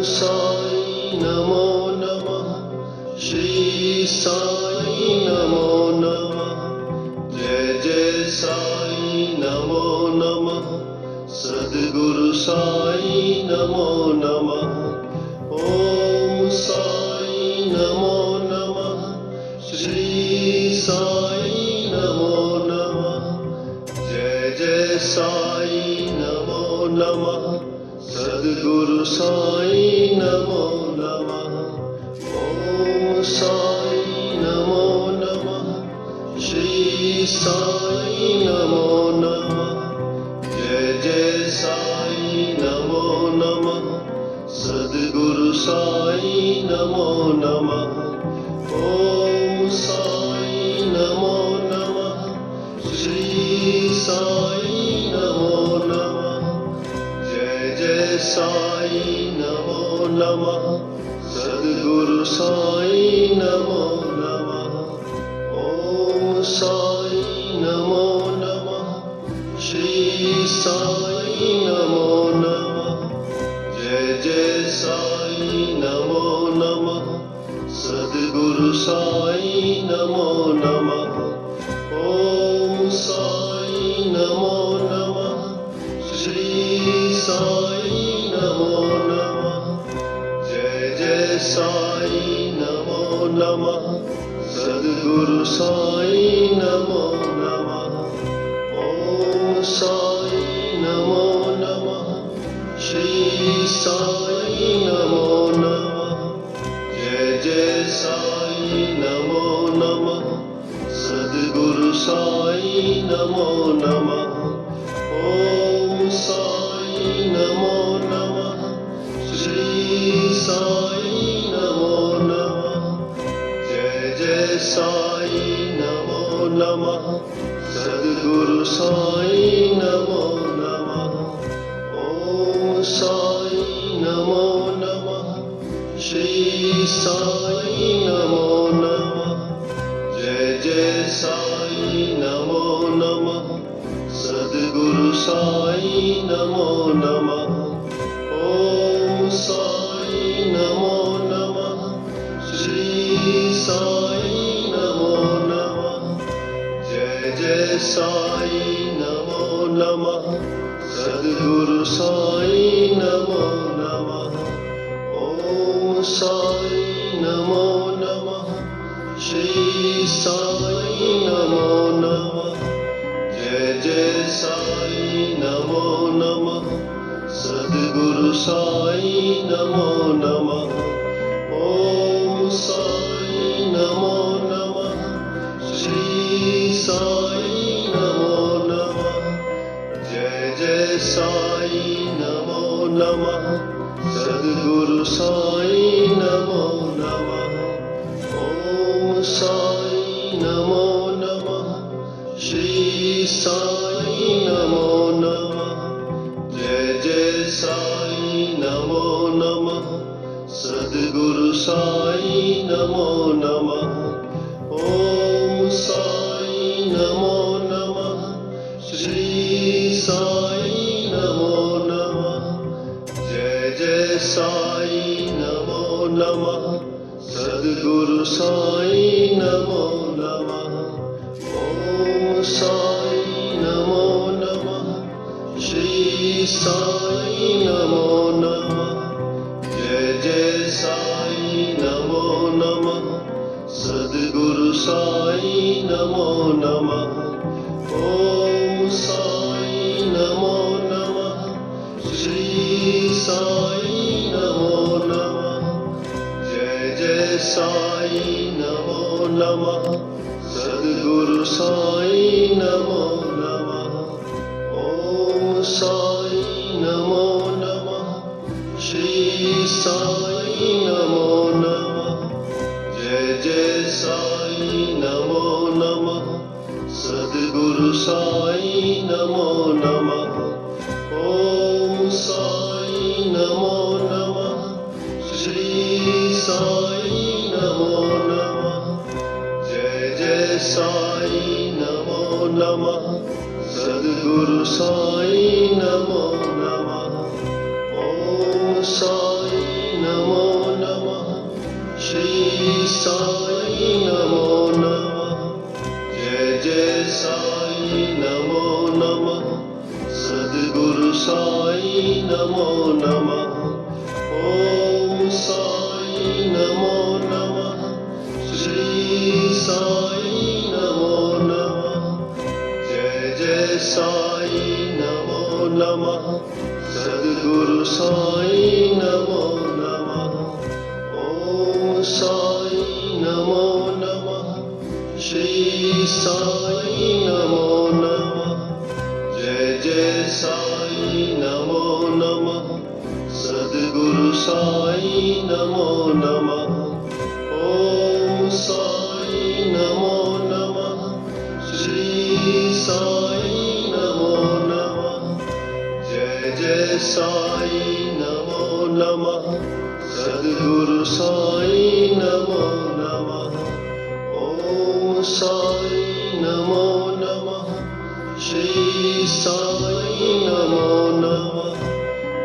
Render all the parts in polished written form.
साई नमो नमः। श्री साई नमो नमः। जय जय साई नमो नमः। सद्गुरु साई नमो नमः। ओम साई नमो नमः। श्री साई नमो नमः। जय जय साई नमो नमः। सद्गुरु साई नमो नमः। ओम साई नमो नमः। श्री साई नमो नमः। जय जय साई नमो नमः। सद्गुरु साई नमो नमः। ओम साई नमो नमः। श्री साई नमो नमः। जय जय साई नमो नमः। सद्गुरु साई नमो नमः। ओम साई नमो नमः। श्री साई नमो नमः। जय जय साई नमो नमः। सद्गुरु साई नमो नमः। ओम साई नमो नमः। श्री साई नमो नमः। जय जय साई नमो नमः। सद्गुरु साई नमो नमः। ओम साई नमो नमः। श्री साई नमो नमः। जय जय साई नमो नमः। सद्गुरु साई नमो नमः। ओम साई नमो नमः। श्री साई नमो नमः। जय जय साई नमो नमः। सद्गुरु साई नमो नमः। ओम साई नमो नमः। श्री साई नमो नमः। जय जय साई नमो नमः। सद्गुरु साई नमो नमः। ओम साई नमो नमः। श्री साई नमो नमः। जय जय साई नमो नमः। सद्गुरु साई नमो नमः। ओम साई नमो नमः। श्री साई नमो नमः। जय जय साई नमो नमः। सद्गुरु साई नमो नमः। ओम साई नमो नमः। श्री साई नमो नमः। जय जय साई नमो नमः। सद्गुरु साई नमो नमः। ओम साई नमो नमः। श्री साई नमो नमः। जय जय साई नमो नमः। सद्गुरु साई नमो नमः। ओम साई नमो नमः। श्री साई नमो नमः। जय जय साई नमो नमः। सद्गुरु साई नमो नमः। ओम साई नमो नमः। श्री साई नमो नमः। जय जय साई नमो नमः। सद्गुरु साई नमो नमः। ओम साई नमो नमः। श्री साई नमो नमः। जय जय साई नमो नमः। सद्गुरु साई नमो नमः। ओम साई नमो नमः। श्री साई नमो नमः। जय जय साई नमो नमः। सद्गुरु साई नमो नमः। ओम साई नमो नमः। श्री साई नमो नमः। जय जय साई नमो नमः। सद्गुरु साई नमो नमः। ओम साई श्री साई नमो नमः। जय जय साई नमो नमः। सद्गुरु साई नमो नमः। ओम साई नमो नमः। श्री साई नमो नमः। जय जय साई नमो नमः। सद्गुरु साई नमो नमः। ओम साई नमो नमः। श्री साई नमो नमः। जय जय साई नमो नमः। सद्गुरु साई नमो नमः। ओम साई नमो नमः। श्री साई नमो नमः। जय जय साई नमो नमः। सद्गुरु साई नमो नमः। ओम साई नमो नमः। श्री साई नमो नमः।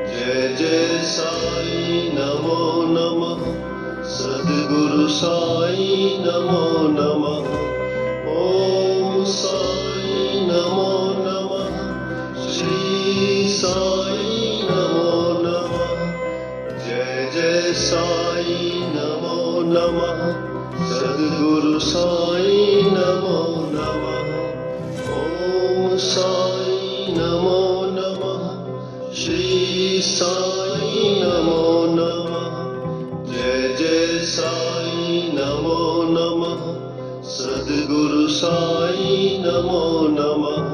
जय जय साई नमो नमः। सद्गुरु साई नमो नमः। ओम साई नमो नमः। श्री साई नमो नमः। जय जय साई नमो नमः। सद्गुरु साई नमो नमः। ओम साई नमो नमः। श्री साई नमो नमः। जय जय साई नमो नमः। सद्गुरु साई नमो नमः।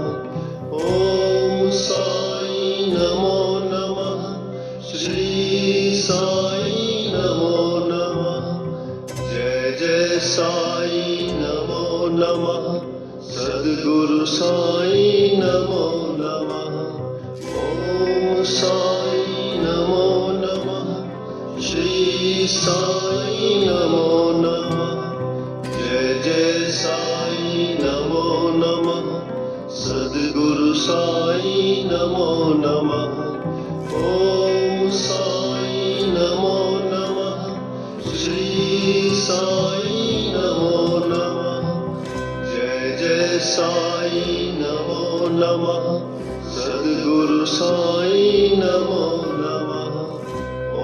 ओम साई नमो नमः। श्री साई नमो नमः। जय जय साई नमो नमः। सद्गुरु साई नमो नमः। ओम साई नमो नमः। श्री साई नमो नमः। जय जय साई नमो नमः। सद्गुरु साई नमो नमः। ओम साई नमो नमः। श्री साई नमो नमः। जय जय साई नमो नमः। सद्गुरु साई नमो नमः।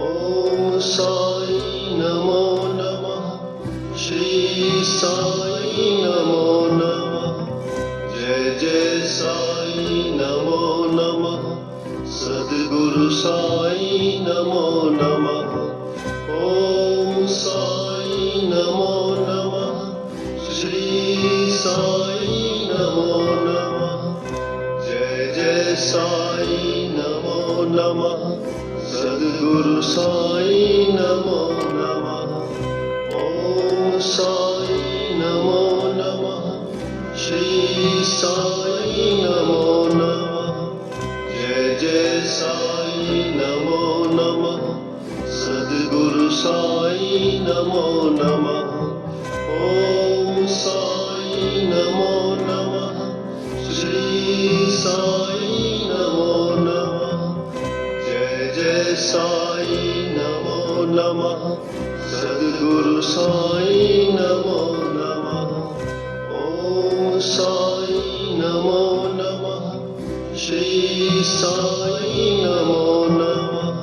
ओम साई नमो नमः। श्री साई नमो नमः। जय जय साई नमो नमः। सद्गुरु साई नमो नमः। ओम साई नमो नमः। श्री साई नमो नमः। जय जय साई नमो नमः। सद्गुरु साई नमो नमः। ओम साई नमो नमः। श्री साई नमो नमः। जय जय साई नमो नमः। सद्गुरु साई नमो नमः। ओम साई नमो नमः। श्री साई नमो नमः। जय जय साई नमो नमः। सद्गुरु साई नमो नमः। ओम साई नमो नमः। श्री साई नमो नमः।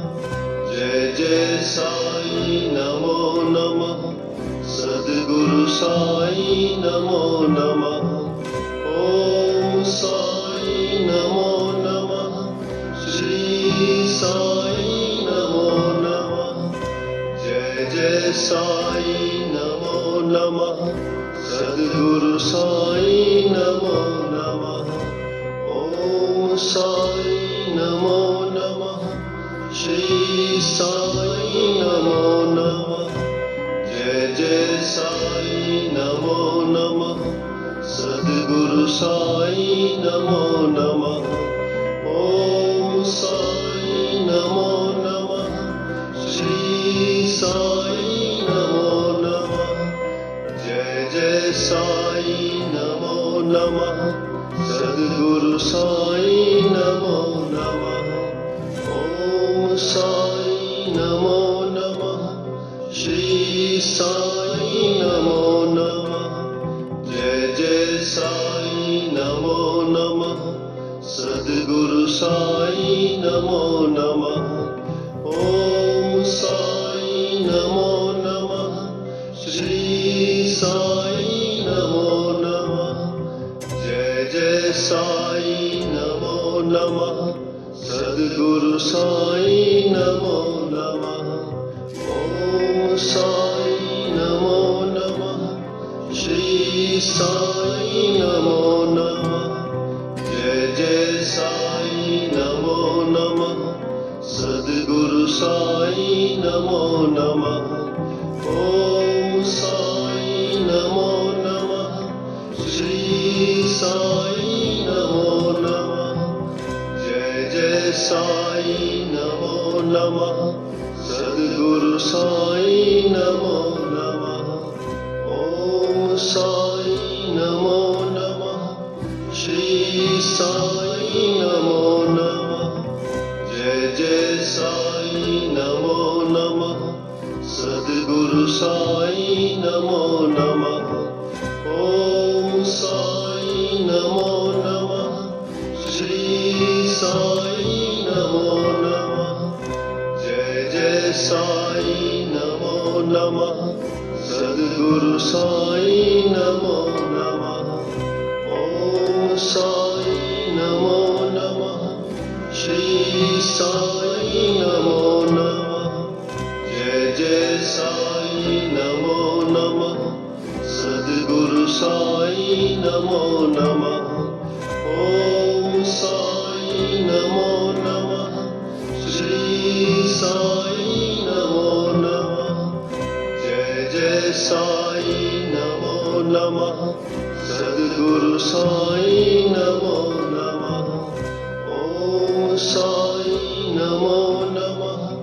जय जय साई नमो नमः। सद्गुरु साई नमो नमः। ओम साई नमो नमः। श्री साई नमो नमः। जय जय साई नमो नमः। सद्गुरु साई नमो नमः। ओम साई नमो नमः। श्री साई नमो नमः। जय जय साई नमो नमः। सद्गुरु साई नमो नमः। ओम साई नमो नमः। श्री साई नमो नमः। जय जय साई नमो नमः। सद्गुरु साई नमो नमः। ओम साई नमो नमः। श्री साई नमो नमः जय जय साई नमो नमः सद्गुरु साई नमो नमः ओम साई नमो नमः श्री साई नमो नमः जय जय साई नमो नमः सद्गुरु साई नमो नमः ओम साई नमो नमः श्री साई नमो नमः जय जय साई नमो नमः सद्गुरु साई नमो नमः ओम साई नमो नमः श्री साई नमो नमः जय जय साई नमो नमः सद्गुरु साई नमो नमः ओम साई नमो नमः श्री साई नमो नमः जय जय साई नमो नमः सद्गुरु साई नमो नमः ओम साई नमो नमः श्री साई नमो नमः जय जय साई नमो नमः सद्गुरु साई नमो नमः ओम साई नमो नमः श्री साई नमो नमः जय जय साई नमो नमः सद्गुरु साई नमो नमः ओम साई नमो नमः श्री साई नमो नमः जय जय साई नमो नमः सद्गुरु साई नमो नमः ओम साई नमो नमः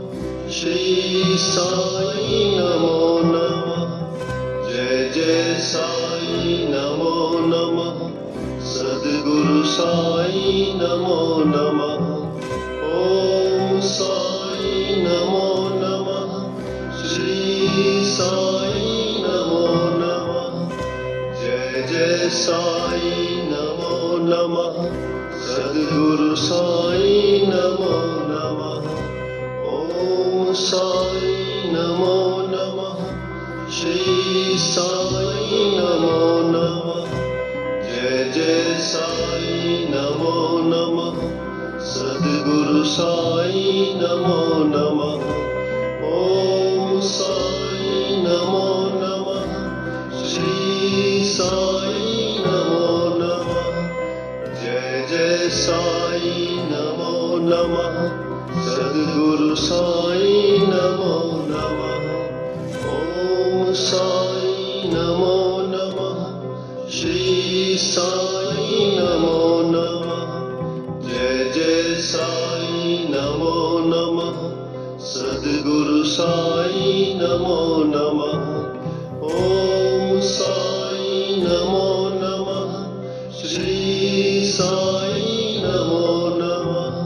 श्री साई नमो नमः जय जय साई नमो नमः सद्गुरु साई नमो नमः ओम साई नमो नमः श्री साई नमो नमः जय जय साई नमो नमः सद्गुरु साई नमो नमः ओम साई नमो नमः श्री साई नमो नमः जय जय साई नमो नमः सद्गुरु साई नमो नमः ओम साई नमो नमः श्री साई नमो नमः जय जय साई नमो नमः सद्गुरु साई नमो नमः ओम साई नमो नमः श्री साई नमो नमः जय जय साई नमो नमः सद्गुरु साई नमो नमः ओम साई नमो नमः श्री साई नमो नमः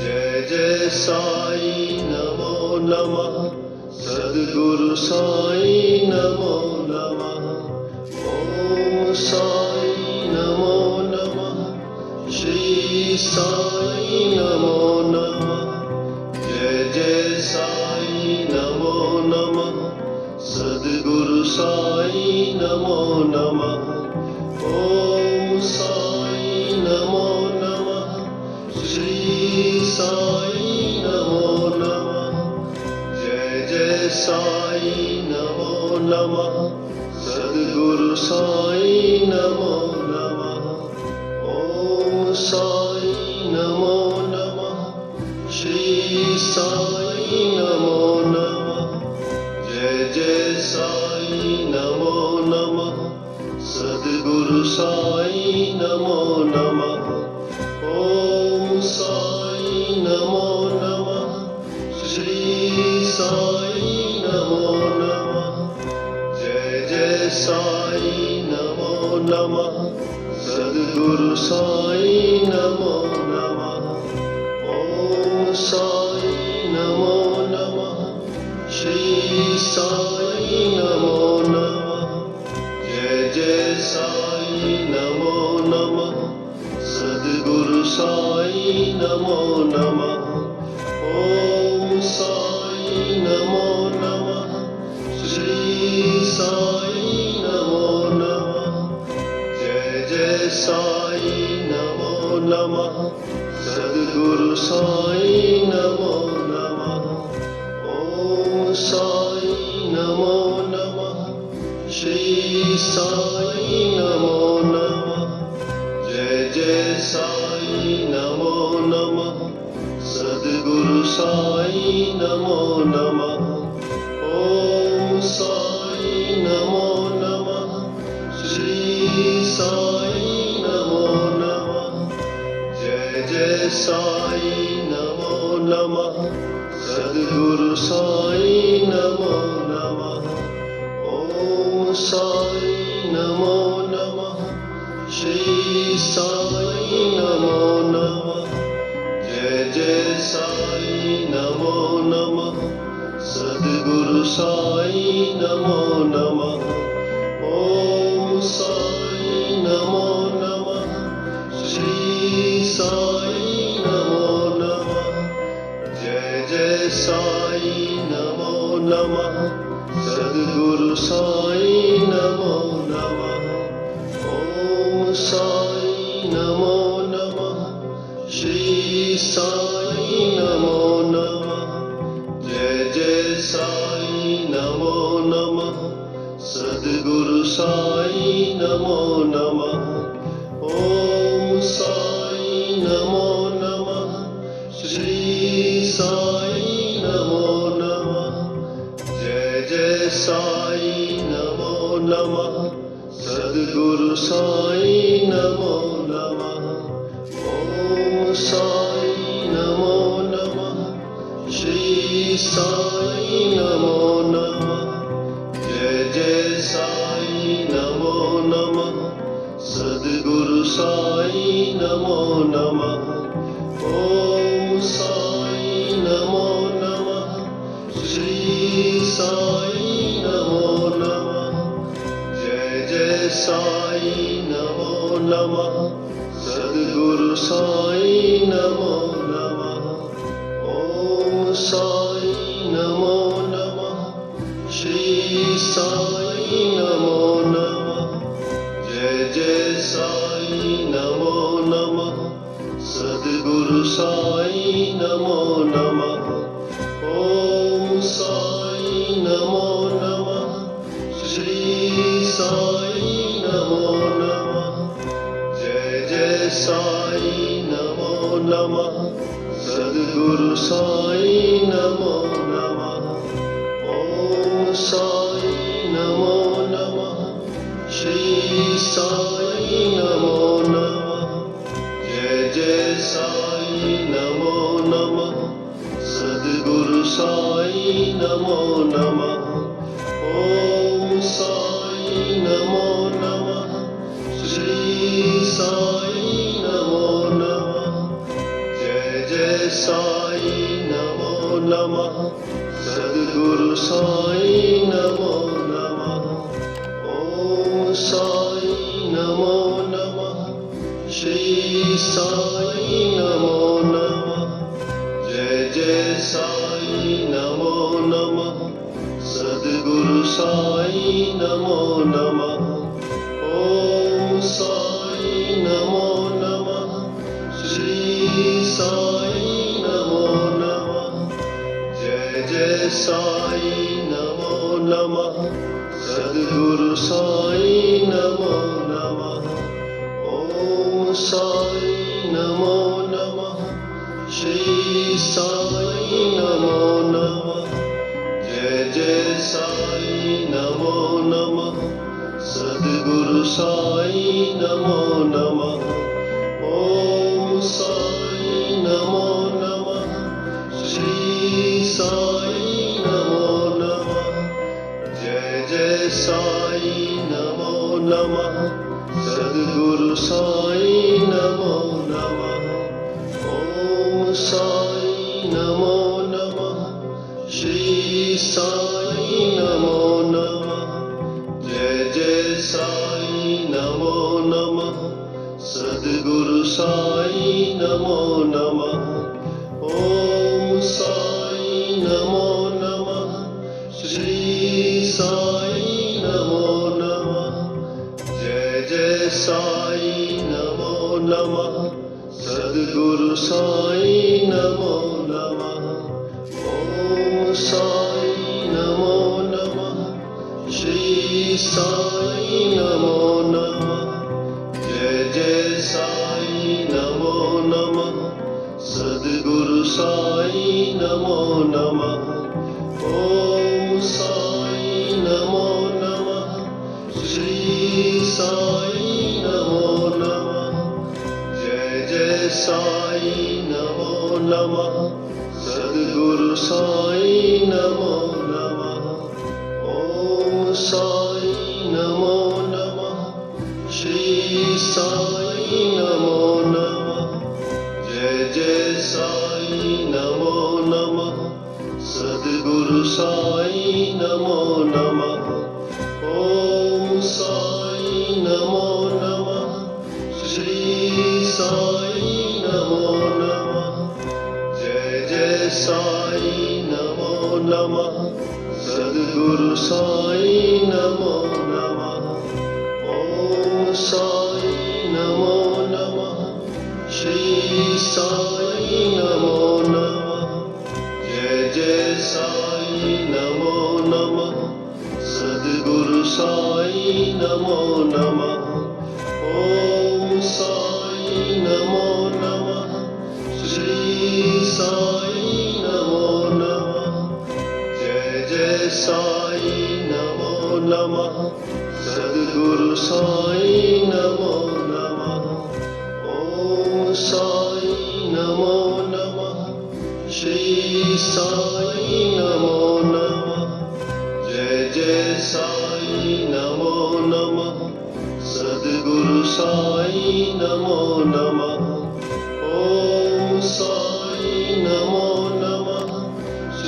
जय जय साई नमो नमः सद्गुरु साई नमो नमः ओम साई नमो नमः श्री साई नमो नमः जय जय साई नमो नमः सद्गुरु साई नमो नमः ओम साई नमो नमः श्री साई नमो नमः जय जय साई नमो नमः सद्गुरु साई नमो नमः ओम साई नमो नमः श्री साई नमो नमः जय जय साई नमो नमः सद्गुरु साई नमो नमः ओम साई नमो नमः श्री साई नमो नमः जय जय साई नमो नमः सद्गुरु साई नमो नमः ओम साई नमो नमः श्री साई साई नमो नमः। ओम साई नमो नमः। श्री साई नमो नमः। जय जय साई नमो नमः। सद्गुरु साई नमो नमः। ओम साई नमो नमः। श्री साई नमो नमः। जय जय साई नमो नमः। सद्गुरु साई नमो नमः। ओम साई नमो नमः। श्री साई नमो नमः। जय जय साई नमो नमः। सद्गुरु साई नमो नमः। ओम साई नमो नमः। श्री साई नमो नमः। जय जय साई नमो नमः। सद्गुरु साई नमो नमः। ओम साई नमो नमः। श्री साई नमो नमः। जय जय साई नमो नमः। सद्गुरु साई नमो नमः। ओम साई नमो नमः। श्री साई नमो नमः। जय जय साई नमो नमः। सद्गुरु साई नमो नमः। ओम साई नमो नमः। श्री साई नमो नमः। जय जय साई नमो नमः। सद्गुरु साई नमो नमः। ओम साई नमो नमः। श्री साई नमो नमः। जय जय साई नमो नमः। सद्गुरु साई नमो नमः। ओम साई नमो नमः। श्री साई नमो नमः। जय जय साई नमो नमः। सद्गुरु साई नमो नमः। ओम साई नमो नमः। श्री साई नमो नमः। जय जय साई नमो नमः। सद्गुरु साई नमो नमः। ओम साई नमो नमः। श्री साई नमो नमः। जय जय साई नमो नमः। सद्गुरु साई नमो नमः। ओम साई नमो नमः। श्री साई नमो नमः। जय जय साई नमो नमः। सद्गुरु साई नमो नमः। ओम साई नमो नमः। श्री साई नमो नमः। जय जय साई नमो नमः। सद्गुरु साई नमो नमः। ओम साई नमो नमः। श्री साई नमो नमः। जय जय साई नमो नमः। सद्गुरु साई नमो नमः। ओम साई नमो नमः। श्री साई नमो नमः। जय जय साई नमो नमः। सद्गुरु साई नमो नमः। ओम साई नमो नमः। श्री साई नमो नमः। जय जय साई नमो नमः। सद्गुरु साई नमो नमः। ओम साई नमो नमः। श्री साई नमो नमः। जय जय साई नमो नमः। सद्गुरु साई नमो नमः। ओम साई नमो नमः। श्री साई नमो नमः। जय जय साई नमो नमः। सद्गुरु साई नमो नमः। ॐ साई नमो नमः। श्री साई नमो नमः। जय जय साई नमो नमः। सद्गुरु साई नमो नमः। ॐ साई नमो नमः। श्री साई नमो नमः। जय जय साई नमो नमः। सद्गुरु साई नमो नमः। ॐ साई नमो नमः। श्री साई नमो नमः। जय जय साई नमो नमः। सद्गुरु साई नमो नमः। ॐ साई नमो नमः। श्री साई नमो नमः। जय जय साई नमो नमः। सद्गुरु साई नमो नमः। ॐ साई नमो नमः। श्री साई नमो नमः। जय जय साई नमो नमः। सद्गुरु साई नमो नमः। ॐ साई नमो नमः। श्री साई नमो नमः। जय जय साई नमो नमः। सद्गुरु साई नमो नमः। ॐ साई नमो नमः। श्री साई नमो नमः। जय जय साई नमो नमः। सद्गुरु साई नमो नमः। ॐ साई नमो नमः। श्री साई नमो नमः। जय जय साई नमो नमः। सद्गुरु साई नमो नमः। ॐ साई नमो नमः।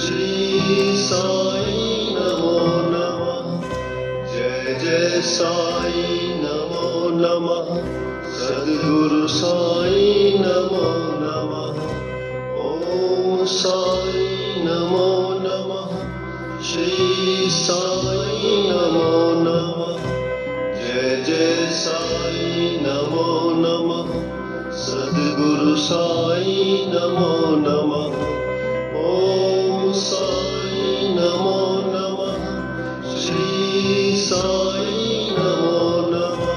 श्री साई नमो नमः। जय जय साई नमो नमः। सद्गुरु साई नमो नमः। ॐ साई नमो नमः। श्री साई नमो नमः। जय जय साई नमो नमः। सद्गुरु साई नमो नमः। ॐ साई नमो नमः। श्री साई नमो नमः।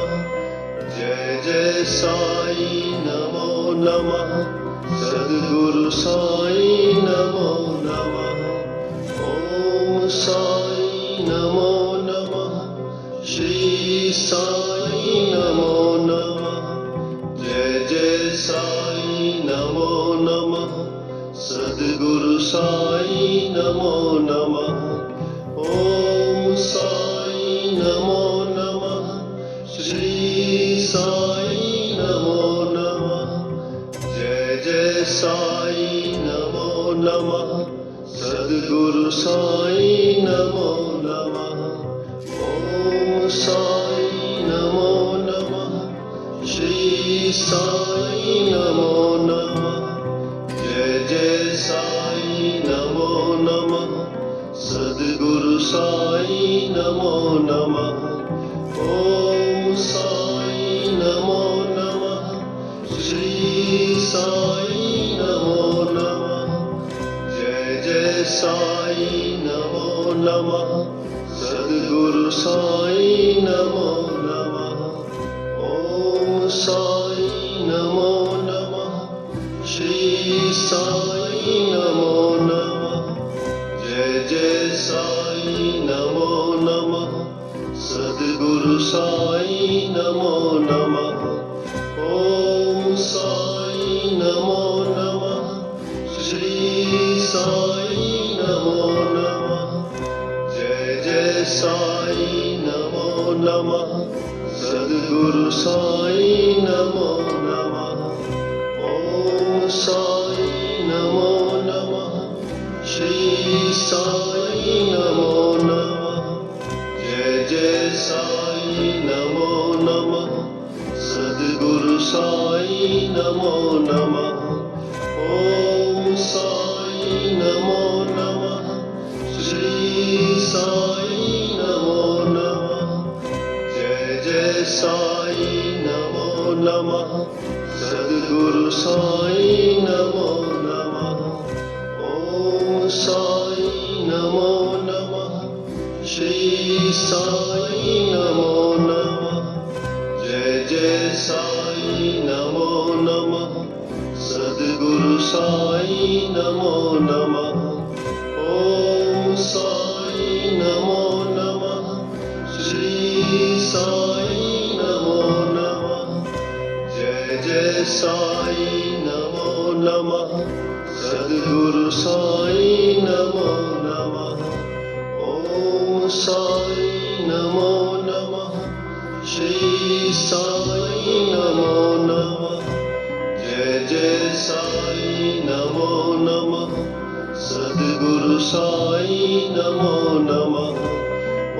जय जय साई नमो नमः। सद्गुरु साई नमो नमः। ॐ साई नमो नमः। श्री साई नमो नमः। जय जय साई नमो नमः। सद्गुरु साई नमो नमः। ॐ साई नमो नमः। श्री साई नमो नमः। जय जय साई नमो नमः। सद्गुरु साई नमो नमः। ॐ साई नमो नमः। श्री साई नमो नमः। जय जय साई नमो नमः। सद्गुरु साई नमो नमः। ॐ साई नमो नमः। श्री साई नमो नमः। जय जय साई नमो नमः। सद्गुरु साई नमो नमः। ॐ साई नमो नमः। श्री साई नमो नमः। जय जय साई नमो नमः। सद्गुरु साई नमो नमः। ॐ साई नमो नमः। श्री साई नमो नमः। जय जय साई नमो नमः। सद्गुरु साई नमो नमः। ॐ साई नमो नमः। श्री साई नमो नमः। जय जय साई नमो नमः। सद्गुरु साई नमो नमः ॐ साई नमो नमः श्री साई नमो नमः जय जय साई नमो नमः सद्गुरु साई नमो नमः ॐ साई नमो नमः श्री साई नमो नमः जय जय साई नमो नमः सद्गुरु साई नमो नमः ॐ साई नमो नमः श्री साई नमो नमः जय जय साई नमो नमः सद्गुरु साई नमो नमः ॐ साई नमो नमः श्री साई नमो नमः जय जय साई नमो नमः सद्गुरु साई नमो नमः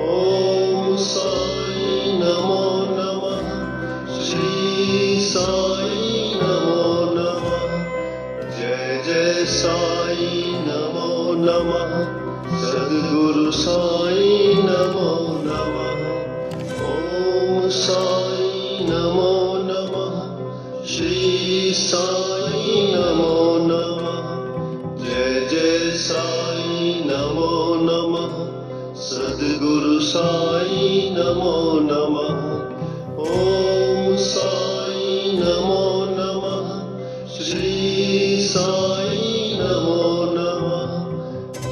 ॐ साई नमो नमः श्री साई नमो नमः जय जय साई नमो नमः सद्गुरु साई नमो नमः ॐ साई नमो नमः श्री साई नमो नमः जय जय साई नमो नमः सद्गुरु साई नमो नमः ॐ साई नमो नमः श्री साई नमो नमः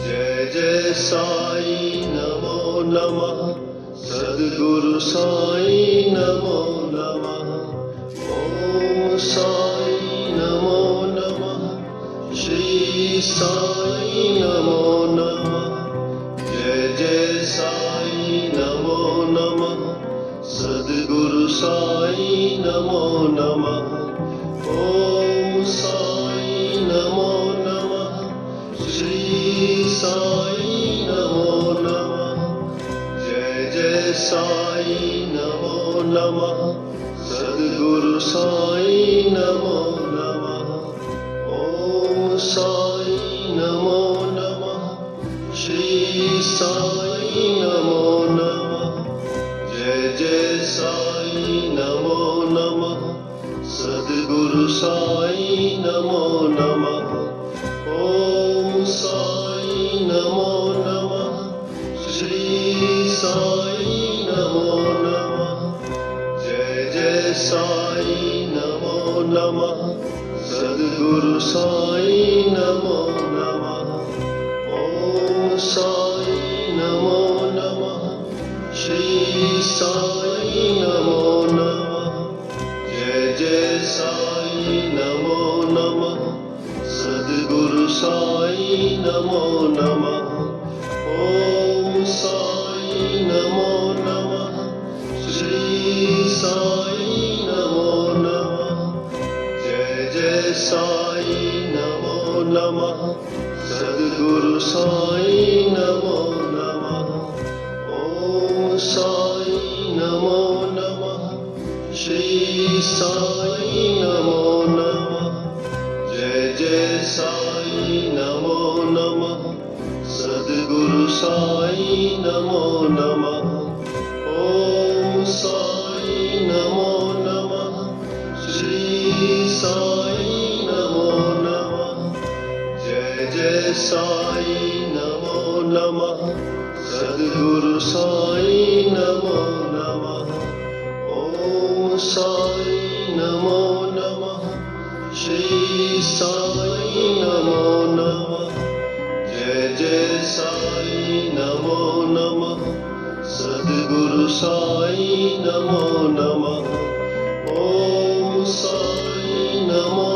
जय जय साई नमो नमः सद्गुरु साई नमो नमः ॐ साई नमो नमः श्री साई नमो नमः जय जय साई नमो नमः सद्गुरु साई नमो नमः ॐ साई नमो नमः श्री साई नमो नमः जय जय साई नमो नमः सद्गुरु साई नमो नमः ॐ साई नमो नमः श्री साई नमो नमः जय जय साई नमो नमः सद्गुरु साई नमो नमः ॐ साई नमो नमः श्री साई नमो नमः जय जय साई नमो नमः सद्गुरु साई नमो नमः ॐ साई नमो नमः श्री साई नमो नमः जय जय साई नमो नमः सद्गुरु साई नमो नमः ॐ साई नमो नमः श्री साई नमो नमः जय जय साई नमो नमः सद्गुरु साई नमो नमः ॐ साई नमो नमः श्री साई नमो नमः जय जय साई नमो नमः सद्गुरु साई नमो नमः ॐ साई नमो नमः श्री साई नमो नमः जय जय साई नमो नमः सद्गुरु साई नमो नमः ॐ साई नमो नमः श्री साई नमो नमः जय जय साई नमो नमः सद्गुरु साई नमो नमः ॐ साई नमो